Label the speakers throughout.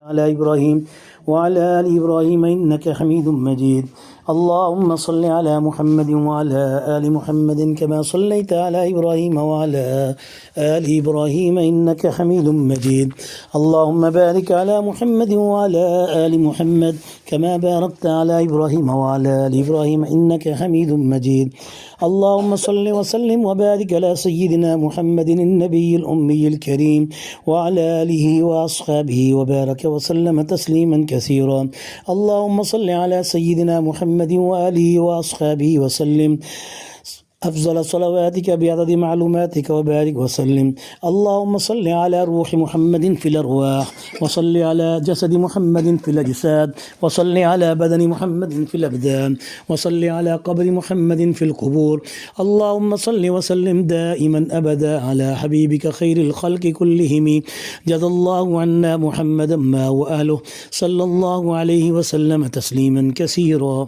Speaker 1: على إبراهيم وعلى آل إبراهيم إنك حميد مجيد. اللهم صل على محمد وعلى آل محمد كما صليت على إبراهيم وعلى آل إبراهيم إنك حميد مجيد. اللهم بارك على محمد وعلى آل محمد كما باركت على إبراهيم وعلى آل إبراهيم إنك حميد مجيد. اللهم صل وسلم وبارك على سيدنا محمد النبي الأمي الكريم وعلى آله وأصحابه وبارك وسلم تسليما كثيرا. اللهم صل على سيدنا محمد وآله وأصحابه وسلم أفضل صلواتك بعدد معلوماتك وبارك وسلم. اللهم صل على روح محمد في الأرواح، وصل على جسد محمد في الأجساد، وصل على بدن محمد في الأبدان، وصل على قبر محمد في القبور. اللهم صل وسلم دائما أبدا على حبيبك خير الخلق كلهم. جزى الله عنا محمدا ما وآله صلى الله عليه وسلم تسليما كثيرا.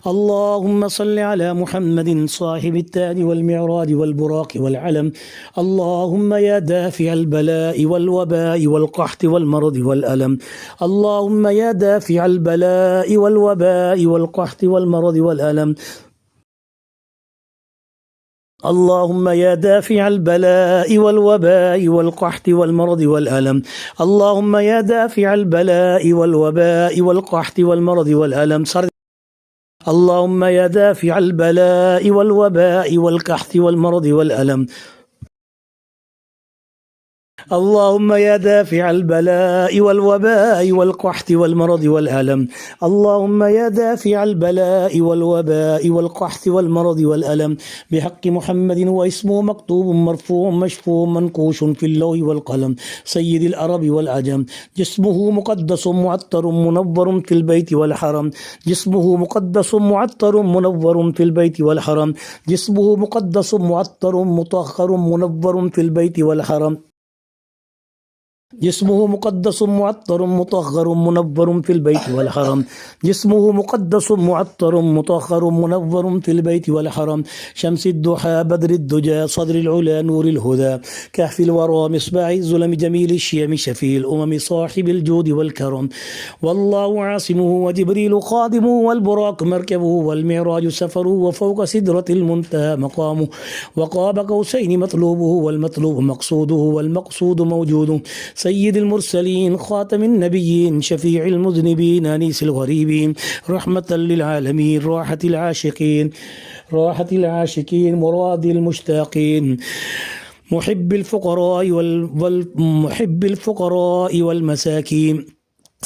Speaker 1: اللهم صل على محمد صاحب التاج والمعراج والبراق والعلم. اللهم يا دافع البلاء والوباء والقحط والمرض والألم. اللهم يا دافع البلاء والوباء والقحط والمرض والألم. اللهم يا دافع البلاء والوباء والقحط والمرض والألم. اللهم يا دافع البلاء والوباء والقحط والمرض والألم. اللهم يا دافع البلاء والوباء والقحط والمرض والألم. اللهم يا دافع البلاء والوباء والقحط والمرض والألم. اللهم يا دافع البلاء والوباء والقحط والمرض والألم بحق محمد واسمه مكتوب مرفوع مشفوع منقوش في اللوح والقلم سيد العرب والعجم. جسمه مقدس معطر منور في البيت والحرم. جسمه مقدس معطر منور في البيت والحرم. جسمه مقدس معطر مطهر منور في البيت والحرم. جسمه مقدس معطر مطهر منور في البيت والحرم. جسمه مقدس معطر مطهر منور في البيت والحرم. شمس الضحى بدر الدجى صدر العلا نور الهدى كهف الورى مصباح الظلم جميل الشيم شفيع الأمم صاحب الجود والكرم. والله عاصمه وجبريل خادمه والبراق مركبه والمعراج سفره وفوق سدرة المنتهى مقامه وقاب قوسين مطلوبه والمطلوب مقصوده والمقصود موجوده. سيد المرسلين خاتم النبيين شفيع المذنبين أنيس الغريبين رحمة للعالمين راحة العاشقين مراد المشتاقين محب الفقراء والمساكين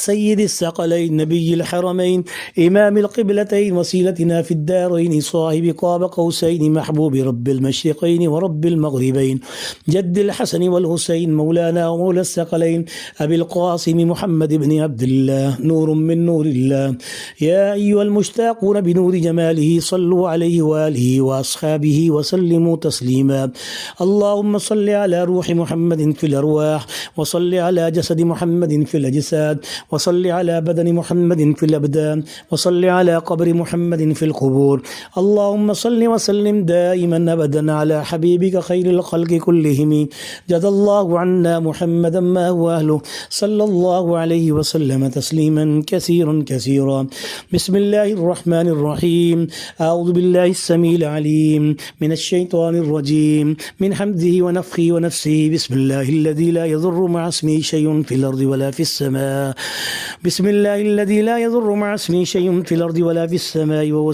Speaker 1: سيد الثقلين نبي الحرمين إمام القبلتين وسيلتنا في الدارين صاحب قاب قوسين محبوب رب المشرقين ورب المغربين جد الحسن والحسين مولانا ومولى الثقلين أبي القاسم محمد بن عبد الله نور من نور الله. يا أيها المشتاقون بنور جماله صلوا عليه وآله وأصحابه وسلموا تسليما. اللهم صل على روح محمد في الأرواح، وصل على جسد محمد في الأجساد، وصل على بدن محمد في الأبدان، وصل على قبر محمد في القبور. اللهم صل وسلم دائما أبدا على حبيبك خير الخلق كلهم. جزى الله عنا محمدا ما هو أهله صلى الله عليه وسلم تسليما كثيرا. بسم الله الرحمن الرحيم. أعوذ بالله السميع العليم من الشيطان الرجيم من حمده ونفخه ونفسه. بسم الله الذي لا يضر مع اسمه شيء في الأرض ولا في السماء. بسم الله الذي لا يضر مع اسمه شيء في الأرض ولا في السماء وهو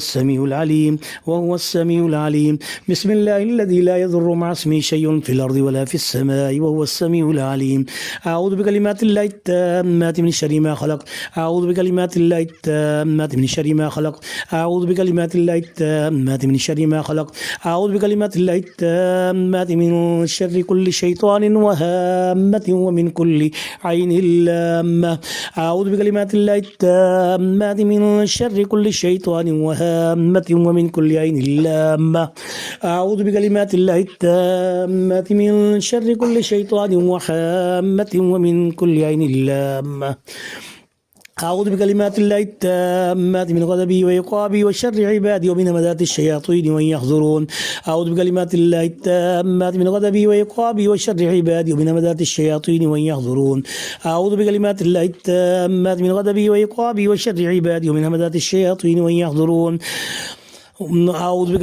Speaker 1: السميع العليم. بسم الله الذي لا يضر مع اسمه شيء في الأرض ولا في السماء وهو السميع العليم. أعوذ بكلمات الله التامات من شر ما خلق. أعوذ بكلمات الله التامات من شر ما خلق. أعوذ بكلمات الله التامات من شر ما خلق. أعوذ بكلمات الله التامات من شر كل شيطان وهامة ومن كل عين لامة. أعوذ بكلمات الله التامات من شر كل شيطان وهامة ومن كل عين لامة. أعوذ بكلمات الله التامات من شر كل شيطان وهامة ومن كل عين لامة. أعوذ بكلمات الله التامات من غضبه وعقابه وشر عبادي ومن همزات الشياطين وأن يحضرون. أعوذ بكلمات الله التامات من غضبه وعقابه وشر عبادي ومن همزات الشياطين وأن يحضرون. أعوذ بكلمات الله التامات من غضبه وعقابه وشر عبادي ومن همزات الشياطين وأن يحضرون. أعوذ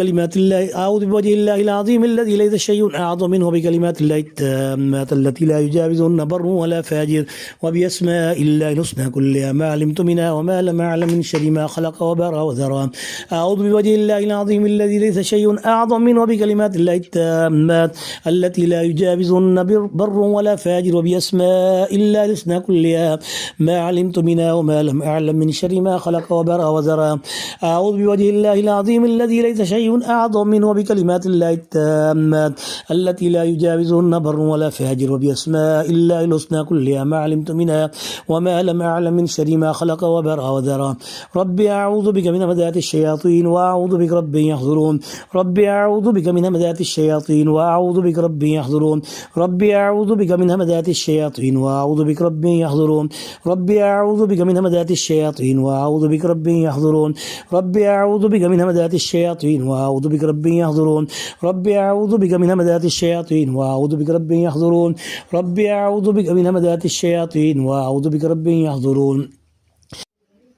Speaker 1: بوجه الله العظيم الذي ليس شيء أعظم منه بكلمات الله التامات التي لا يجاوزهن بر ولا فاجر وبأسماء الله الحسنى كلها ما علمت منها وما لم أعلم من شر ما خلق وبرأ وذرى. أعوذ بوجه الله العظيم الذي ليس شيء أعظم منه بكلمات الله التامات التي لا يجاوزهن بر ولا فاجر وبأسماء الله الحسنى كلها ما علمت منها وما لم أعلم من شر ما خلق وبرأ وذرى. أعوذ بوجه الله العظيم الذي ليس شيء أعظم منه بكلمات الله التامات التي لا يجاوزهن بر ولا فاجر وبأسماء الله الحسنى كلها ما علمت منها وما لم أعلم من شر ما خلق وبرأ وذرى. ربي أعوذ بك من همزات الشياطين وأعوذ بك رب يحضرون. ربي أعوذ بك من همزات الشياطين وأعوذ بك رب يحضرون. ربي أعوذ بك من همزات الشياطين وأعوذ بك رب يحضرون. ربي أعوذ بك من همزات الشياطين وأعوذ بك رب يحضرون. ربي أعوذ بك من همزات الشياطين وأعوذ بك رب يحضرون. ربي أعوذ بك من همزات الشياطين وأعوذ بك رب يحضرون. ربي أعوذ بك من همزات الشياطين وأعوذ بك رب يحضرون.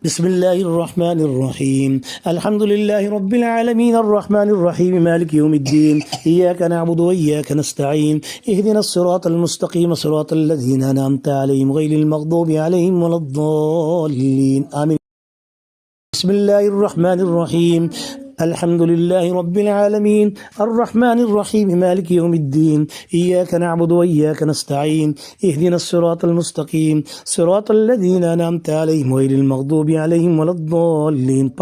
Speaker 1: بسم الله الرحمن الرحيم. الحمد لله رب العالمين الرحمن الرحيم مالك يوم الدين إياك نعبد وإياك نستعين اهدنا الصراط المستقيم صراط الذين أنعمت عليهم غير المغضوب عليهم ولا الضالين آمين. بسم الله الرحمن الرحيم. الحمد لله رب العالمين الرحمن الرحيم مالك يوم الدين إياك نعبد وإياك نستعين اهدنا الصراط المستقيم صراط الذين أنعمت عليهم غير المغضوب عليهم ولا الضالين.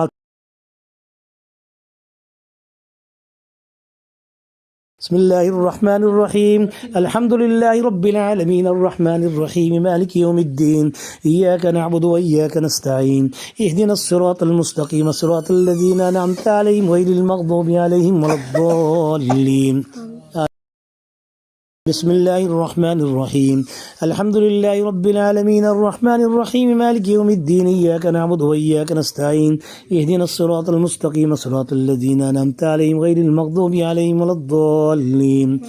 Speaker 1: بسم الله الرحمن الرحيم. الحمد لله رب العالمين الرحمن الرحيم مالك يوم الدين إياك نعبد وإياك نستعين اهدنا الصراط المستقيم صراط الذين أنعمت عليهم غير المغضوب عليهم ولا الضالين. بسم الله الرحمن الرحيم. الحمد لله رب العالمين الرحمن الرحيم مالك يوم الدين إياك نعبد وإياك نستعين اهدنا الصراط المستقيم صراط الذين أنعمت عليهم غير المغضوب عليهم ولا الضالين.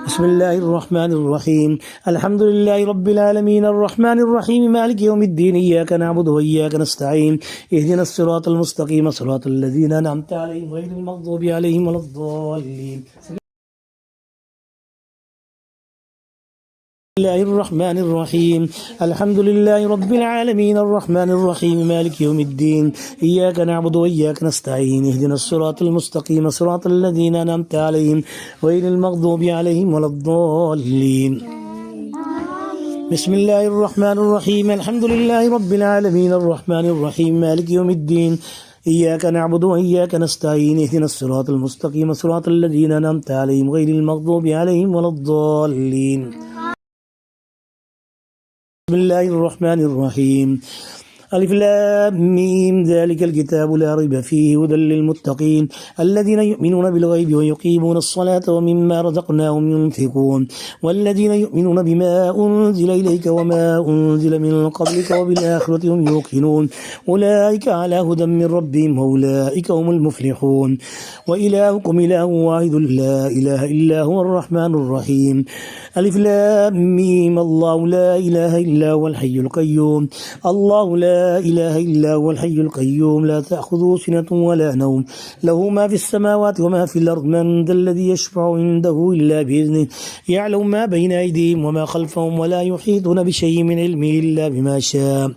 Speaker 1: بسم الله الرحمن الرحيم. الحمد لله رب العالمين الرحمن الرحيم مالك يوم الدين إياك نعبد وإياك نستعين اهدنا الصراط المستقيم صراط الذين أنعمت عليهم غير المغضوب عليهم ولا الضالين. بسم الله الرحمن الرحيم. الحمد لله رب العالمين الرحمن الرحيم مالك يوم الدين إياك نعبد وإياك نستعين اهدنا الصراط المستقيم صراط الذين أنعمت عليهم غير المغضوب عليهم ولا الضالين. بسم الله الرحمن الرحيم. الحمد لله رب العالمين الرحمن الرحيم مالك يوم الدين إياك نعبد وإياك نستعين اهدنا الصراط المستقيم صراط الذين أنعمت عليهم غير المغضوب عليهم ولا الضالين. بسم الله الرحمن الرحيم. ألف لام ميم ذلك الكتاب لا ريب فيه هدى للمتقين الذين يؤمنون بالغيب ويقيمون الصلاة ومما رزقناهم ينفقون والذين يؤمنون بما أنزل إليك وما أنزل من قبلك وبالآخرة هم يوقنون أولئك على هدى من ربهم وأولئك هم المفلحون. وإلهكم إله واحد لا إله إلا هو الرحمن الرحيم. ألف لام ميم الله لا إله إلا هو الحي القيوم الله لا إله إلا هو الحي القيوم لا تأخذه سنة ولا نوم له ما في السماوات وما في الأرض من ذا الذي يشفع عنده إلا بإذنه يعلم ما بين أيديهم وما خلفهم ولا يحيطون بشيء من علمه إلا بما شاء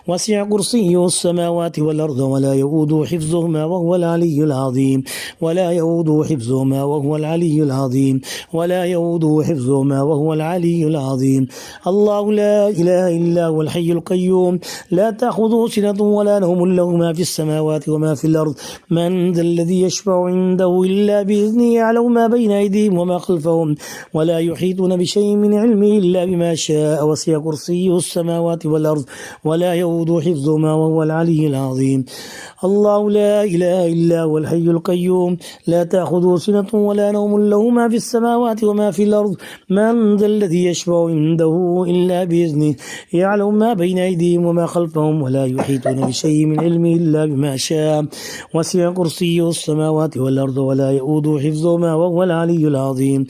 Speaker 1: وسع كرسيه السماوات والأرض ولا يؤوده حفظهما وهو العلي العظيم ولا يؤوده حفظهما وهو العلي العظيم ولا يؤوده حفظهما وهو العلي العظيم. الله لا إله إلا هو الحي القيوم لا تأخذه تأخذه سنة ولا نوم له ما في السماوات وما في الأرض من ذا الذي يشفع عنده إلا بإذنه يعلم ما بين أيديهم وما خلفهم ولا يحيطون بشيء من علمه إلا بما شاء وسع كرسيه السماوات والأرض ولا يؤوده حفظهما وهو العلي العظيم الله لا إله إلا هو الحي القيوم لا تأخذه سنة ولا نوم له ما في السماوات وما في الأرض من ذا الذي يشفع عنده إلا بإذنه يعلم ما بين أيديهم وما خلفهم ولا يحيطون بشيء من علمه إلا بما شاء وسع كرسيه السماوات والأرض ولا يؤوده حفظهما وهو العلي العظيم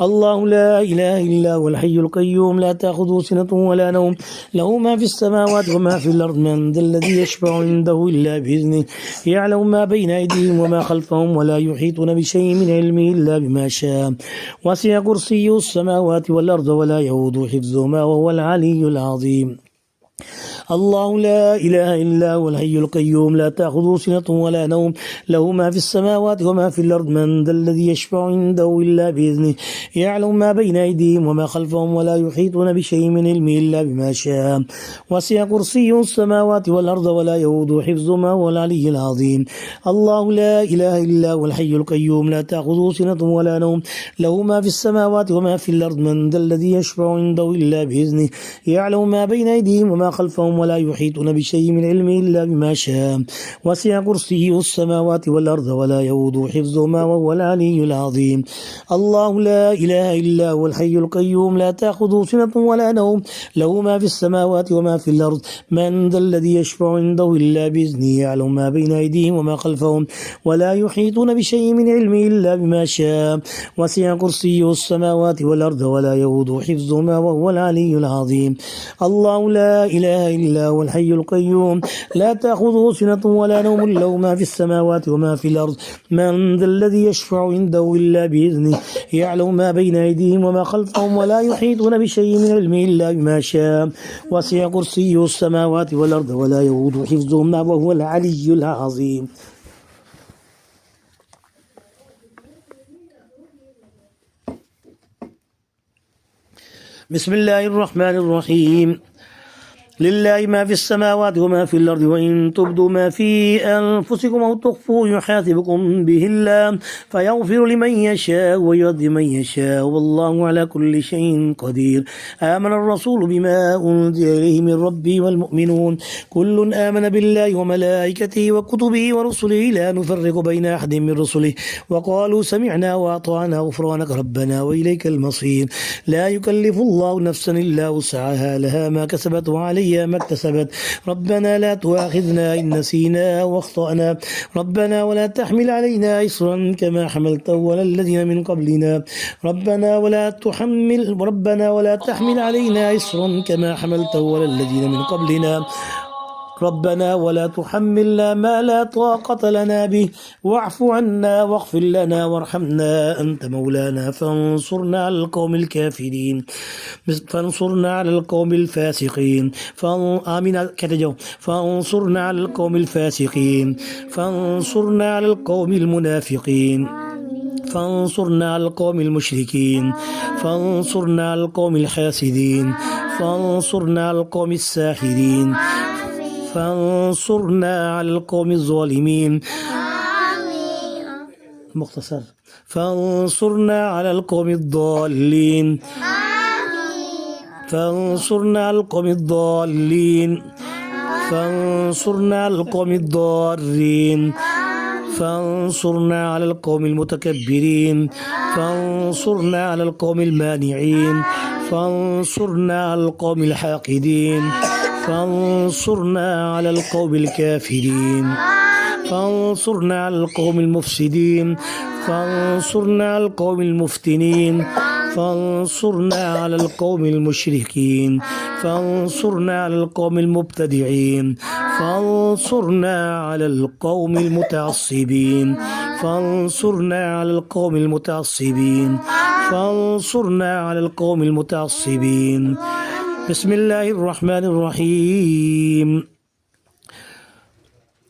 Speaker 1: الله لا إله إلا هو الحي القيوم لا تأخذه سنة ولا نوم له ما في السماوات وما في الأرض من ذا الذي يشفع عنده إلا بإذنه يعلم ما بين أيديهم وما خلفهم ولا يحيطون بشيء من علمه إلا بما شاء وسع كرسيه السماوات والأرض ولا يؤوده حفظهما وهو العلي العظيم الله لا إله إلا هو الحي القيوم لا تأخذه سنة ولا نوم له ما في السماوات وما في الأرض من ذا الذي يشفع عنده إلا بإذنه يعلم ما بين أيديهم وما خلفهم ولا يحيطون بشيء من علمه إلا بما شاء وسع كرسيه السماوات والأرض ولا يؤوده حفظهما وهو العلي العظيم الله لا إله إلا هو الحي القيوم لا تأخذه سنة ولا نوم له ما في السماوات وما في الأرض من ذا الذي يشفع عنده إلا بإذنه يعلم ما بين أيديهم وما خلفهم ولا يحيطون بشيء من علمه إلا بما شاء وسع كرسيه السماوات والأرض ولا يؤوده حفظهما وهو العلي العظيم الله لا إله إلا هو الحي القيوم لا تأخذه سنة ولا نوم له ما في السماوات وما في الأرض من ذا الذي يشفع عنده إلا بإذنه يعلم ما بين أيديهم وما خلفهم ولا يحيطون بشيء من علمه إلا بما شاء وسع كرسيه السماوات والأرض ولا يؤوده حفظهما وهو العلي العظيم الله لا إله إلا هو الحي القيوم لا تأخذه سنة ولا نوم له ما في السماوات وما في الأرض من ذا الذي يشفع عنده إلا بإذنه يعلم ما بين أيديهم وما خلفهم ولا يحيطون بشيء من علمه إلا بما شاء وسع كرسيه السماوات والأرض ولا يؤوده حفظهما وهو العلي العظيم بسم الله الرحمن الرحيم لله ما في السماوات وما في الأرض وإن تبدوا ما في أنفسكم أو تخفوه يحاسبكم به الله فيغفر لمن يشاء ويعذب من يشاء والله على كل شيء قدير آمن الرسول بما أنزل إليه من ربه والمؤمنون كل آمن بالله وملائكته وكتبه ورسله لا نفرق بين أحد من رسله وقالوا سمعنا وأطعنا غفرانك ربنا وإليك المصير لا يكلف الله نفسا إلا وسعها لها ما كسبت وعليها ما اكتسبت ربنا لا تؤاخذنا إن نسينا واخطأنا ربنا ولا تحمل علينا إصرا كما حملته على الذين من قبلنا ربنا ولا تحمل علينا إصرا كما حملته على الذين من قبلنا ربنا ولا تحملنا ما لا طاقة لنا به واعف عنا واغفر لنا وارحمنا أنت مولانا فانصرنا على القوم الكافرين فانصرنا على القوم الفاسقين فانصرنا على القوم الفاسقين فانصرنا على القوم المنافقين فانصرنا على القوم المشركين فانصرنا على القوم الحاسدين فانصرنا على القوم الساحرين فانصرنا على القوم الظالمين مختصر فانصرنا على القوم الضالين فانصرنا على القوم الضالين فانصرنا على القوم الضارين فانصرنا على القوم المتكبرين فانصرنا على القوم المانعين فانصرنا على القوم الحاقدين فانصرنا على القوم الكافرين فانصرنا على القوم المفسدين فانصرنا على القوم المفتنين فانصرنا على القوم المشركين فانصرنا على القوم المبتدعين فانصرنا على القوم المتعصبين فانصرنا على القوم المتعصبين فانصرنا على القوم المتعصبين بسم الله الرحمن الرحيم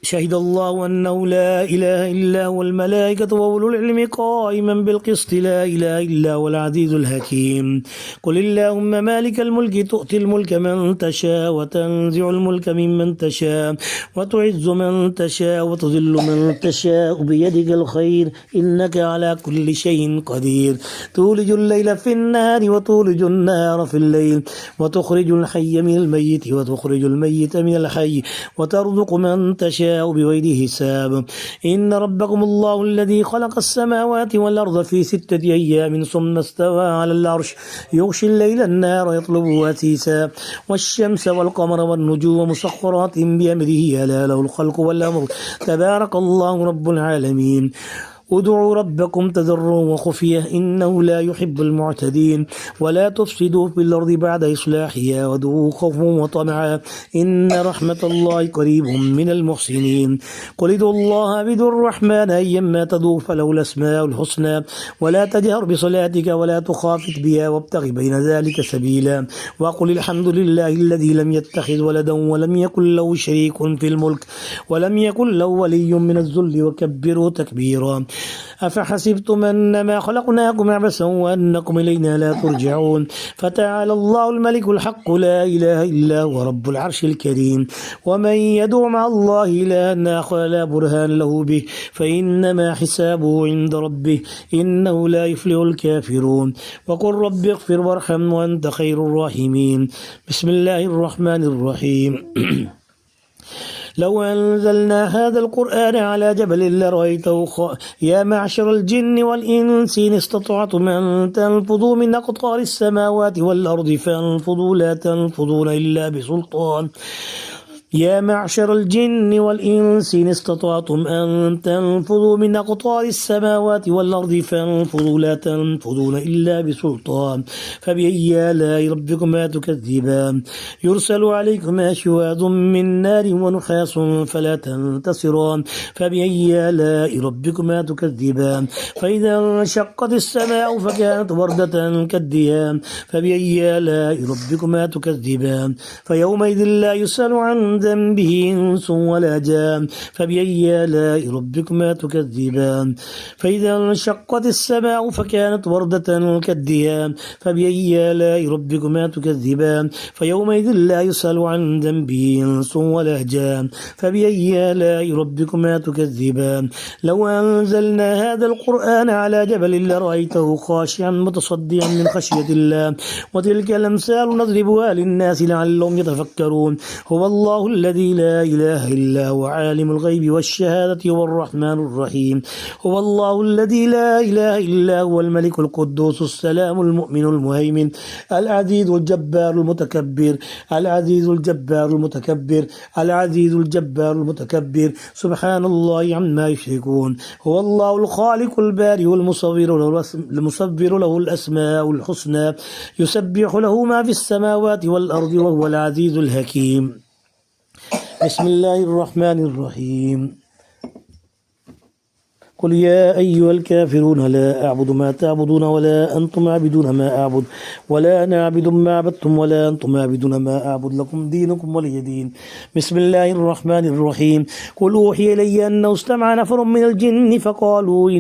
Speaker 1: شهد الله أنه لا إله إلا هو الملائكة وأولو العلم قائما بالقسط لا إله إلا هو العزيز الحكيم قل اللهم مالك الملك تؤتي الملك من تشاء وتنزع الملك ممن تشاء وتعز من تشاء وتذل من تشاء بيدك الخير إنك على كل شيء قدير تولج الليل في النهار وتولج النهار في الليل وتخرج الحي من الميت وتخرج الميت من الحي وترزق من تشاء بغير حساب إن ربكم الله الذي خلق السماوات والأرض في 6 أيام ثم استوى على العرش يغشي الليل النهار يطلبه حثيثا والشمس والقمر والنجوم مسخرات بأمره ألا له الخلق والأمر تبارك الله رب العالمين ادعوا ربكم تضرعا وخفية إنه لا يحب المعتدين ولا تفسدوا في الأرض بعد إصلاحها وادعوه خوفا وطمعا إن رحمة الله قريب من المحسنين قل ادعوا الله بدعوا الرحمن أيما تدعوا فله الأسماء الحسنى ولا تجهر بصلاتك ولا تخافت بها وابتغ بين ذلك سبيلا وقل الحمد لله الذي لم يتخذ ولدا ولم يكن له شريك في الملك ولم يكن له ولي من الذل وكبره تكبيرا أفحسبتم أنما خلقناكم عبثا وأنكم إلينا لا ترجعون فتعالى الله الملك الحق لا إله إلا هو رب العرش الكريم ومن يدعو مع الله إلها آخر لا برهان له به فإنما حسابه عند ربه إنه لا يفلح الكافرون وقل رب اغفر وارحم وأنت خير الراحمين بسم الله الرحمن الرحيم لو أنزلنا هذا القرآن على جبل لرأيته يا معشر الجن والإنس إن استطعتم أن تنفذوا من أقطار السماوات والأرض فانفذوا لا تنفذون إلا بسلطان يا معشر الجن والإنس إن استطعتم أن تنفذوا من أقطار السماوات والأرض فانفذوا لا تنفذون إلا بسلطان فبأي آلاء ربكما تكذبان يرسل عليكما شواظ من نار ونحاس فلا تنتصران فبأي آلاء ربكما تكذبان فإذا انشقت السماء فكانت وردة كالدهان فبأي آلاء ربكما تكذبان فيومئذ لا يسأل عن ذنبه إنس ولا جان فبأي آلاء ربكما تكذبان فإذا انشقت السماء فكانت وردة كالدهان فبأي آلاء ربكما تكذبان فيومئذ لا يسأل عن ذنبه إنس ولا جان فبأي آلاء ربكما تكذبان لو أنزلنا هذا القرآن على جبل لرأيته خاشعا متصدعا من خشية الله وتلك الأمثال نضربها للناس لعلهم يتفكرون هو الله الذي لا إله إلا هو عالم الغيب والشهادة هو الرحمن الرحيم هو الله الذي لا إله إلا هو الملك القدوس السلام المؤمن المهيمن العزيز الجبار المتكبر العزيز الجبار المتكبر العزيز الجبار المتكبر سبحان الله عما يشركون هو الله الخالق البارئ المصور له الأسماء الحسنى يسبح له ما في السماوات والأرض وهو العزيز الحكيم بسم الله الرحمن الرحيم قل يا أيها الكافرون لا أعبد ما تعبدون ولا أنتم عابدون ما أعبد ولا أنا عابد ما عبدتم ولا أنتم عابدون ما أعبد لكم دينكم ولي دين بسم الله الرحمن الرحيم قل أوحي إلي أنه استمع نفر من الجن فقالوا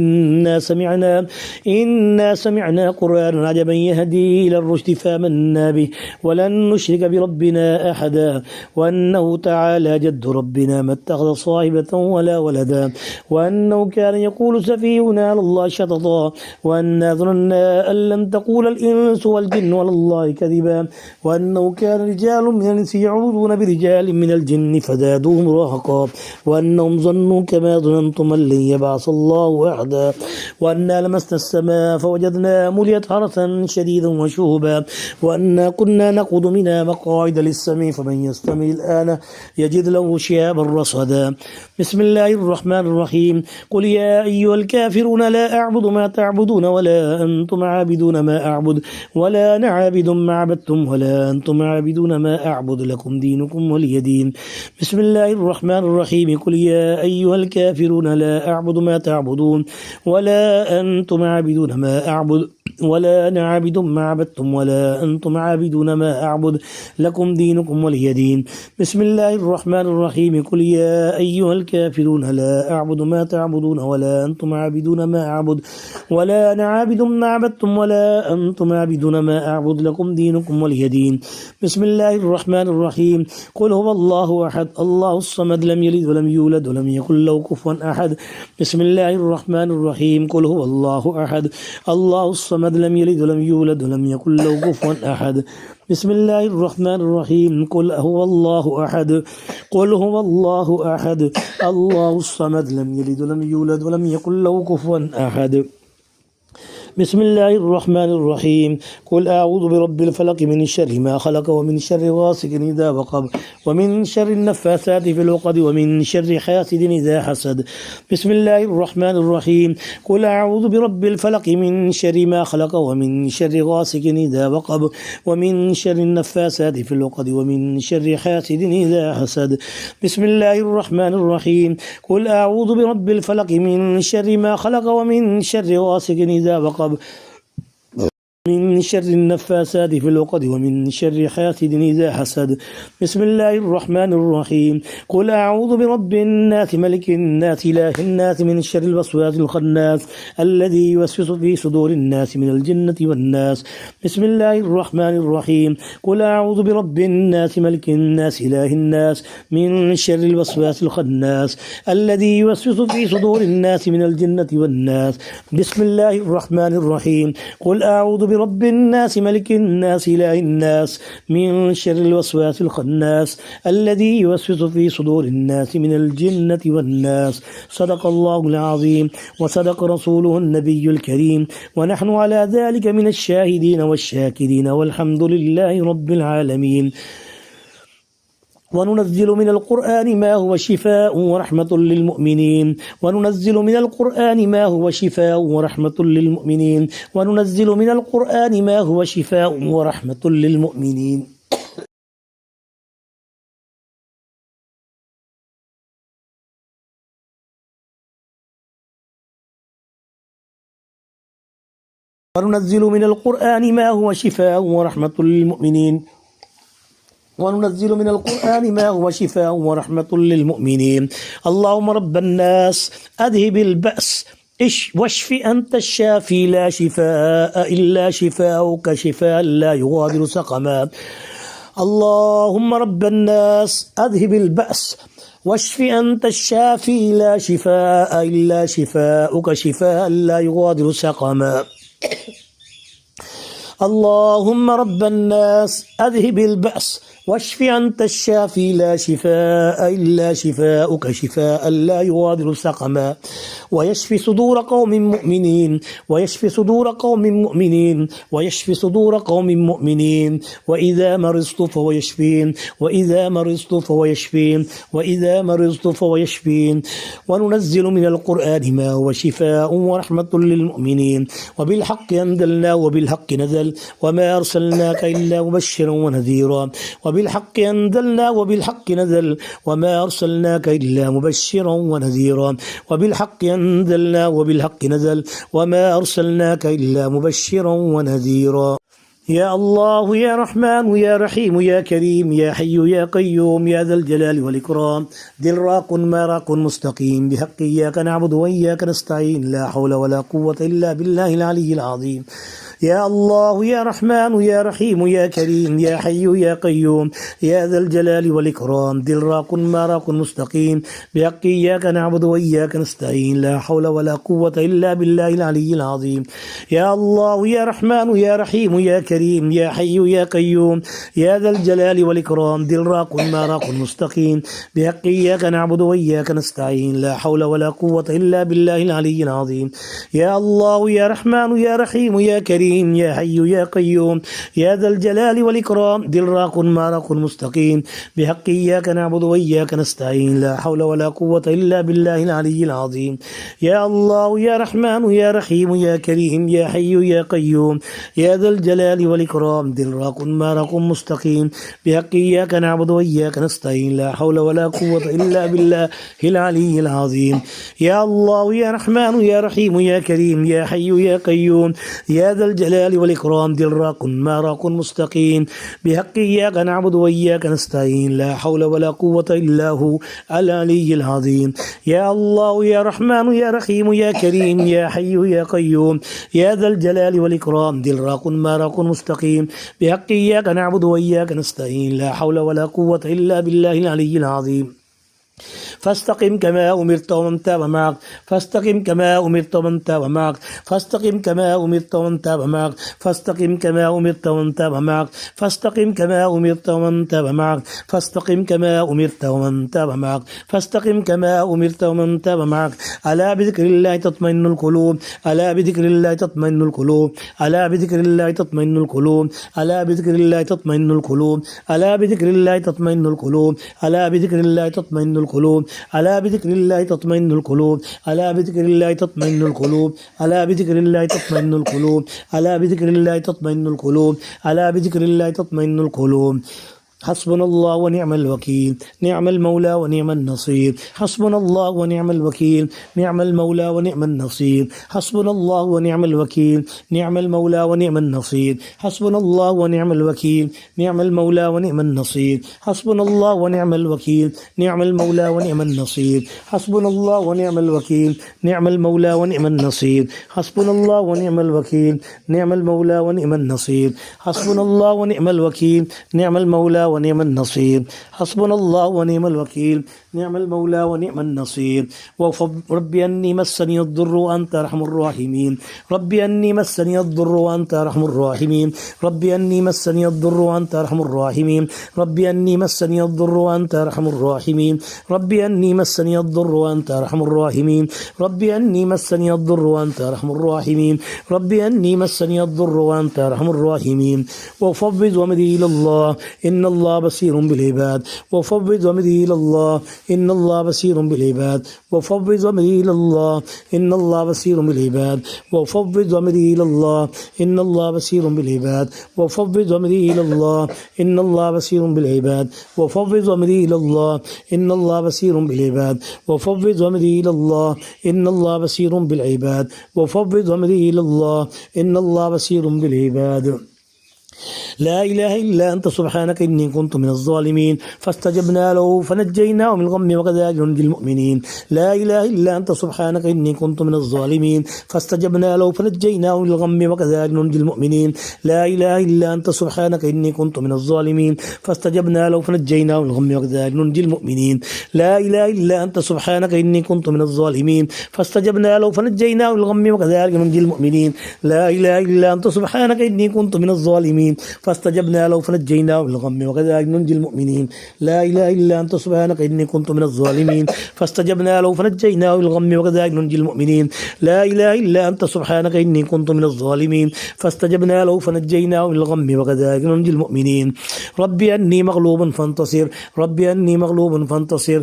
Speaker 1: إنا سمعنا قرآنا عجبا يهدي إلى الرشد فآمنا به ولن نشرك بربنا أحدا وأنه تعالى جد ربنا ما اتخذ صاحبة ولا ولدا وأنه كان يقول سفيهنا على الله شططا وأنا ظننا أن لم تقول الإنس والجن على الله كذبا وأنه كان رجال من الإنس يعوذون برجال من الجن فزادوهم رهقا وأنهم ظنوا كما ظننتم أن لن يبعث الله أحدا وأنا لمسنا السماء فوجدنا مليت حرسا شديدا وشهبا وأنا كنا نقود منها مقاعد للسمع فمن يستمع الآن يجد له شهابا رصدا بسم الله الرحمن الرحيم قل يا أيها الكافرون لا أعبد ما تعبدون ولا أنتم عابدون ما أعبد ولا أنا عابد ما عبدتم ولا أنتم عابدون ما أعبد لكم دينكم ولي دين بسم الله الرحمن الرحيم قل يا أيها الكافرون لا أعبد ما تعبدون ولا أنتم عابدون ما أعبد ولا أنا عابد ما عبدتم ولا أنتم عابدون ما أعبد لكم دينكم ولي دين. بسم الله الرحمن الرحيم. قل يا أيها الكافرون لا أعبد ما تعبدون ولا أنتم عابدون ما أعبد ولا أنا عابد ما عبدتم ولا أنتم عابدون ما أعبد لكم دينكم ولي دين. بسم الله الرحمن الرحيم. قل هو الله أحد الله الصمد لم يلد ولم يولد ولم يكن له كفوا أحد. بسم الله الرحمن الرحيم. قل هو الله أحد الله الصمد لم يلد ولم يولد ولم يكن له كفوا أحد. بسم الله الرحمن الرحيم. قل هو الله أحد قل هو الله أحد الله الصمد لم يلد ولم يولد ولم يكن له كفوا أحد. بسم الله الرحمن الرحيم. قل أعوذ برب الفلق من شر ما خلق ومن شر غاسق إذا وقب ومن شر النفاثات في العقد ومن شر حاسد إذا حسد. بسم الله الرحمن الرحيم. قل أعوذ برب الفلق من شر ما خلق ومن شر غاسق إذا وقب ومن شر النفاثات في العقد ومن شر حاسد إذا حسد. بسم الله الرحمن الرحيم. قل أعوذ برب الفلق من شر ما خلق ومن شر غاسق إذا وقب من شر النفاثات في العقد ومن شر حاسد إذا حسد. بسم الله الرحمن الرحيم. قل أعوذ برب الناس ملك الناس إله الناس من شر الوسواس الخناس الذي يوسوس في صدور الناس من الجنة والناس. بسم الله الرحمن الرحيم. قل أعوذ برب الناس ملك الناس إله الناس من شر الوسواس الخناس الذي يوسوس في صدور الناس من الجنة والناس. بسم الله الرحمن الرحيم. قل أعوذ برب الناس ملك الناس إله الناس من شر الوسواس الخناس الذي يوسوس في صدور الناس من الجنة والناس. صدق الله العظيم وصدق رسوله النبي الكريم ونحن على ذلك من الشاهدين والشاكرين والحمد لله رب العالمين. وننزل من القرآن ما هو شفاء ورحمة للمؤمنين وننزل من القرآن ما هو شفاء ورحمة للمؤمنين وننزل من القرآن ما هو شفاء ورحمة للمؤمنين. وننزل من القرآن ما هو شفاء ورحمة للمؤمنين وننزل من القرآن ما هو شفاء ورحمة للمؤمنين. اللهم رب الناس أذهب البأس واشف أنت الشافي لا شفاء إلا شفاؤك شفاء لا يغادر سقما. اللهم رب الناس أذهب البأس واشف أنت الشافي لا شفاء إلا شفاؤك شفاء لا يغادر سقما. اللهم رب الناس أذهب البأس واشف أنت الشافي لا شفاء إلا شفاؤك شفاء لا يغادر سقما. ويشفي صدور قوم مؤمنين ويشفي صدور قوم مؤمنين ويشفي صدور قوم مؤمنين. وإذا مرضت فهو يشفين وإذا مرضت فهو يشفين وإذا مرضت فهو يشفين. وننزل من القرآن ما هو شفاء ورحمة للمؤمنين وبالحق أنزلناه وبالحق نزل وما أرسلناك إلا مبشرا ونذيرا. وبالحق أنزلنا وبالحق نزل وما أرسلناك إلا مبشرا ونذيرا. وبالحق أنزلنا وبالحق نزل وما أرسلناك إلا مبشرا ونذيرا. يا الله يا رحمن يا رحيم يا كريم يا حي يا قيوم يا ذا الجلال والإكرام دل راق ما راق مستقيم بحق إياك نعبد وإياك نستعين لا حول ولا قوة إلا بالله العلي العظيم. يا الله يا رحمن يا رحيم يا كريم يا حي يا قيوم يا ذا الجلال والإكرام دل راق ما راق مستقيم بحق إياك نعبد وإياك نستعين لا حول ولا قوة إلا بالله العلي العظيم. يا الله يا رحمن يا رحيم يا كريم يا حي يا قيوم يا ذا الجلال والإكرام دل راق ما راق مستقيم بحق إياك نعبد وإياك نستعين لا حول ولا قوة إلا بالله العلي العظيم. يا الله يا رحمن يا رحيم يا كريم يا حي يا قيوم يا ذا الجلال والإكرام دل راق ما راق مستقيم بحق إياك نعبد وإياك نستعين لا حول ولا قوة إلا بالله العلي العظيم. يا الله يا رحمن يا رحيم يا كريم يا حي يا قيوم يا ذا الجلال والإكرام دل راق ما راق مستقيم بحق إياك نعبد وإياك نستعين لا حول ولا قوة إلا بالله العلي العظيم. يا الله يا رحمن يا رحيم يا كريم يا حي يا قيوم يا ذا الجلال والإكرام دراق ماراق مستقيم بحق إياك نعبد وإياك نستعين لا حول ولا قوة إلا هو العلي العظيم يا الله يا رحمن يا رحيم يا كريم يا حي يا قيوم يا ذا الجلال والإكرام دراق ماراق مستقيم بحق إياك نعبد وإياك نستعين لا حول ولا قوة إلا بالله العلي العظيم فاستقم كما أمرت ومن تاب معك فاستقم كما أمرت ومن تاب معك فاستقم كما أمرت ومن تاب معك فاستقم كما أمرت ومن تاب معك فاستقم كما أمرت ومن تاب معك فاستقم كما أمرت ومن تاب معك فاستقم كما أمرت ومن تاب معك ألا بذكر الله تطمئن القلوب ألا بذكر الله تطمئن القلوب ألا بذكر الله تطمئن القلوب ألا بذكر الله تطمئن القلوب ألا بذكر الله تطمئن القلوب ألا بذكر الله تطمئن القلوب ألا بذكر الله تطمئن القلوب ألا بذكر الله تطمئن القلوب ألا بذكر الله تطمئن القلوب ألا بذكر الله تطمئن القلوب ألا بذكر الله تطمئن القلوب حسبنا الله ونعم الوكيل نعم المولى ونعم النصير حسبنا الله ونعم الوكيل نعم المولى ونعم النصير حسبنا الله ونعم الوكيل نعم المولى ونعم النصير حسبنا الله ونعم الوكيل نعم المولى ونعم النصير حسبنا الله ونعم الوكيل نعم المولى ونعم النصير حسبنا الله ونعم الوكيل نعم المولى ونعم النصير حسبنا الله ونعم الوكيل نعم المولى ونعم النصير حسبنا الله ونعم الوكيل نعم المولى ونعم النصير حسبنا الله ونعم الوكيل نعم المولى ونعم النصير ربي أني مسني الضر وأنت أرحم الراحمين ربي أني مسني الضر وأنت أرحم الراحمين ربي أني مسني الضر وأنت أرحم الراحمين ربي أني مسني الضر وأنت أرحم الراحمين ربي أني مسني الضر وأنت أرحم الراحمين ربي أني مسني الضر وأنت أرحم الراحمين ربي أني مسني الضر وأنت أرحم الراحمين وفوض أمري إلى الله إن الله بصير بالعباد وفوض أمري إلى الله إن الله بصير بالعباد وفوض أمري إلى الله إن الله بصير بالعباد وفوض أمري إلى الله إن الله بصير بالعباد وفوض أمري إلى الله إن الله بصير بالعباد وفوض أمري إلى الله إن الله بصير بالعباد وفوض أمري إلى الله إن الله بصير بالعباد وفوض أمري إلى الله إن الله بصير بالعباد لا إله إلا أنت سبحانك إني كنت من الظالمين فاستجبنا له فنجيناه من الغم وكذلك ننجي المؤمنين لا إله إلا أنت سبحانك إني كنت من الظالمين فاستجبنا له فنجيناه من الغم وكذلك ننجي المؤمنين لا إله إلا أنت سبحانك إني كنت من الظالمين فاستجبنا له فنجيناه من الغم وكذلك ننجي المؤمنين لا إله إلا أنت سبحانك إني كنت من الظالمين فاستجبنا له فنجيناه من الغم وكذلك ننجي المؤمنين لا إله إلا أنت سبحانك إني كنت من الظالمين فاستجبنا له فنجيناه من الغم وكذلك ننجي المؤمنين لا إله إلا أنت سبحانك إني كنت من الظالمين فاستجبنا له فنجيناه من الغم وكذلك ننجي المؤمنين لا إله إلا أنت سبحانك إني كنت من الظالمين فاستجبنا له فنجيناه من الغم وكذلك ننجي المؤمنين ربي أني مغلوب فانتصر ربي أني مغلوب فانتصر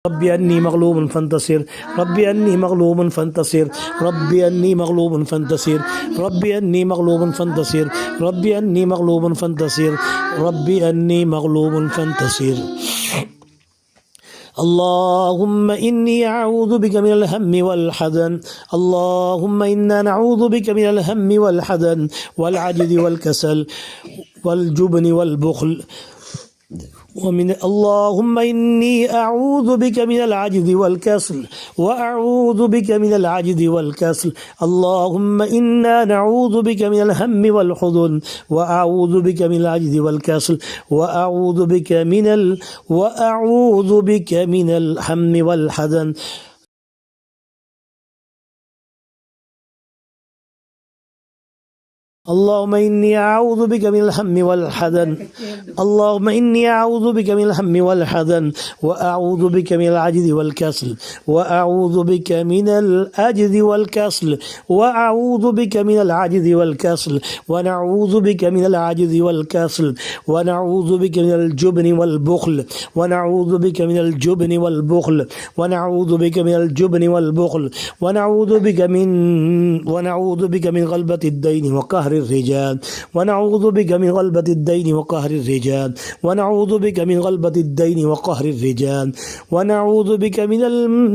Speaker 1: ربي أني مغلوب فانتصر ربي أني مغلوب فانتصر ربي أني مغلوب فانتصر ربي أني مغلوب فانتصر ربي أني مغلوب فانتصر ربي أني مغلوب فانتصر اللهم إني أعوذ بك من الهم والحزن اللهم إنا نعوذ بك من الهم والحزن والعجز والكسل والجبن والبخل ومن اللهم إني أعوذ بك من العجز والكسل وأعوذ بك من العجز والكسل اللهم إنا نعوذ بك من الهم والحزن وأعوذ بك من العجز والكسل وأعوذ بك من الهم والحزن اللهم إني أعوذ بك من الهم والحزن اللهم إني أعوذ بك من الهم والحزن وأعوذ بك من العجز والكسل وأعوذ بك من العجز والكسل وأعوذ بك من العجز والكسل ونعوذ بك من العجز والكسل ونعوذ بك من الجبن والبخل ونعوذ بك من الجبن والبخل ونعوذ بك من الجبن والبخل ونعوذ بك من غلبة الدين وقهر قهر الرجال ونعوذ بك من غلبة الدين وقهر الرجال ونعوذ بك من غلبة الدين وقهر الرجال ونعوذ بك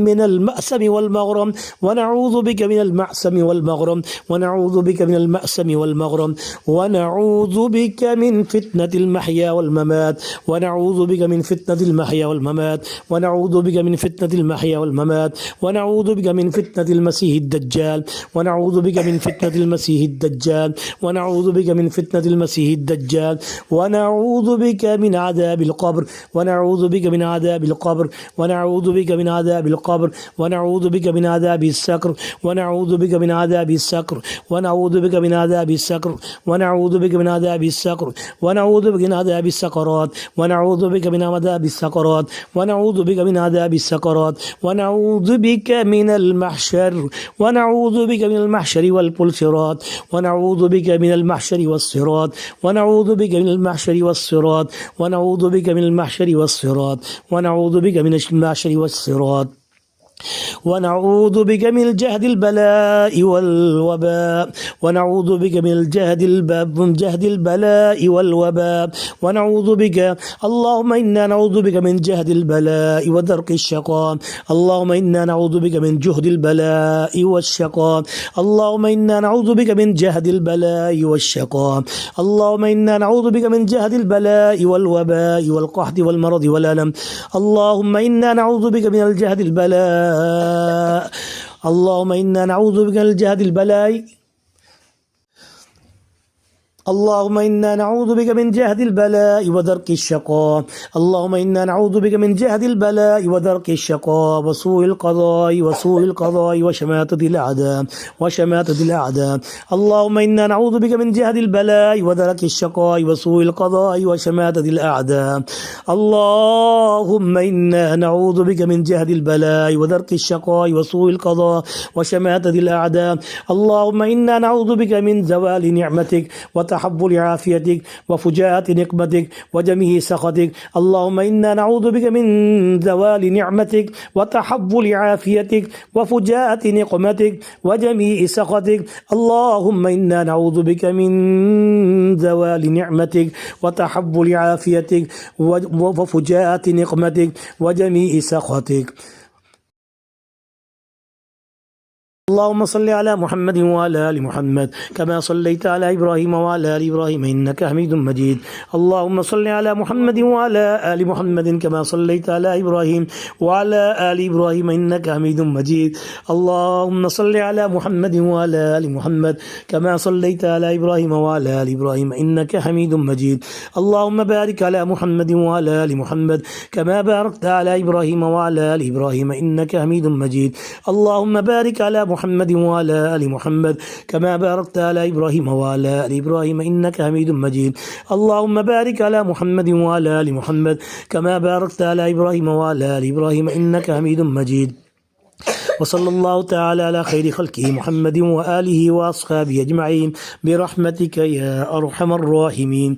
Speaker 1: من المأسم والمغرم ونعوذ بك من المأسم والمغرم ونعوذ بك من المأسم والمغرم ونعوذ بك من فتنة المحيا والممات ونعوذ بك من فتنة المحيا والممات ونعوذ بك من فتنة المحيا والممات ونعوذ بك من فتنة المسيح الدجال ونعوذ بك من فتنة المسيح الدجال ونعوذ بك من فتنة المسيح الدجال ونعوذ بك من عذاب القبر ونعوذ بك من عذاب القبر ونعوذ بك من عذاب القبر ونعوذ بك من عذاب السكر ونعوذ بك من عذاب السكر ونعوذ بك من عذاب السكر ونعوذ بك من عذاب السكر ونعوذ بك من عذاب السكرات ونعوذ بك من عذاب السكرات ونعوذ بك من عذاب السكرات ونعوذ بك من المحشر ونعوذ بك من المحشر والبلشرات ونعوذ بك من المحشر والصراط ونعوذ بك من المحشر والصراط ونعوذ بك من المحشر والصراط ونعوذ بك من المحشر والصراط ونعوذ بك من الجهد البلاء والوباء ونعوذ بك من جهد البلاء والوباء ونعوذ بك اللهم إنا نعوذ بك من جهد البلاء ودرك الشقاء اللهم إنا نعوذ بك من جهد البلاء والشقاء اللهم إنا نعوذ بك من جهد البلاء والشقاء اللهم إنا نعوذ بك من جهد البلاء والوباء والقحط والمرض والألم اللهم إنا نعوذ بك من الجهد البلاء اللهم إنا نعوذ بك من الجهد البلاء اللهم إنا نعوذ بك من جهد البلاء ودرك الشقاء اللهم إنا نعوذ بك من جهد البلاء ودرك الشقاء وسوء القضاء وشماتة الأعداء اللهم إنا نعوذ بك من جهد البلاء ودرك الشقاء وسوء القضاء وشماتة الأعداء اللهم إنا نعوذ بك من جهد البلاء ودرك الشقاء وسوء القضاء وشماتة الأعداء اللهم إنا نعوذ بك من زوال نعمتك وتحول عافيتك وفجاءة نقمتك وجميع سخطك اللهم إنا نعوذ بك من زوال نعمتك وتحول عافيتك وفجاءة نقمتك وجميع سخطك اللهم إنا نعوذ بك من زوال نعمتك وتحول عافيتك وفجاءة نقمتك وجميع سخطك اللهم صل على محمد وعلى آل محمد كما صليت على إبراهيم وعلى آل إبراهيم إنك حميد مجيد اللهم صل على محمد وعلى آل محمد كما صليت على إبراهيم وعلى آل إبراهيم إنك حميد مجيد اللهم صل على محمد وعلى آل محمد كما صليت على إبراهيم وعلى آل إبراهيم إنك حميد مجيد اللهم بارك على محمد وعلى آل محمد كما باركت على إبراهيم وعلى آل إبراهيم إنك حميد مجيد اللهم بارك على محمد وعلى آل محمد كما باركت على إبراهيم وعلى آل إبراهيم إنك حميد مجيد اللهم بارك على محمد وعلى آل محمد كما باركت على إبراهيم وعلى آل إبراهيم إنك حميد مجيد وصلى الله تعالى على خير خلقه محمد وآله وأصحابه أجمعين برحمتك يا أرحم الراحمين.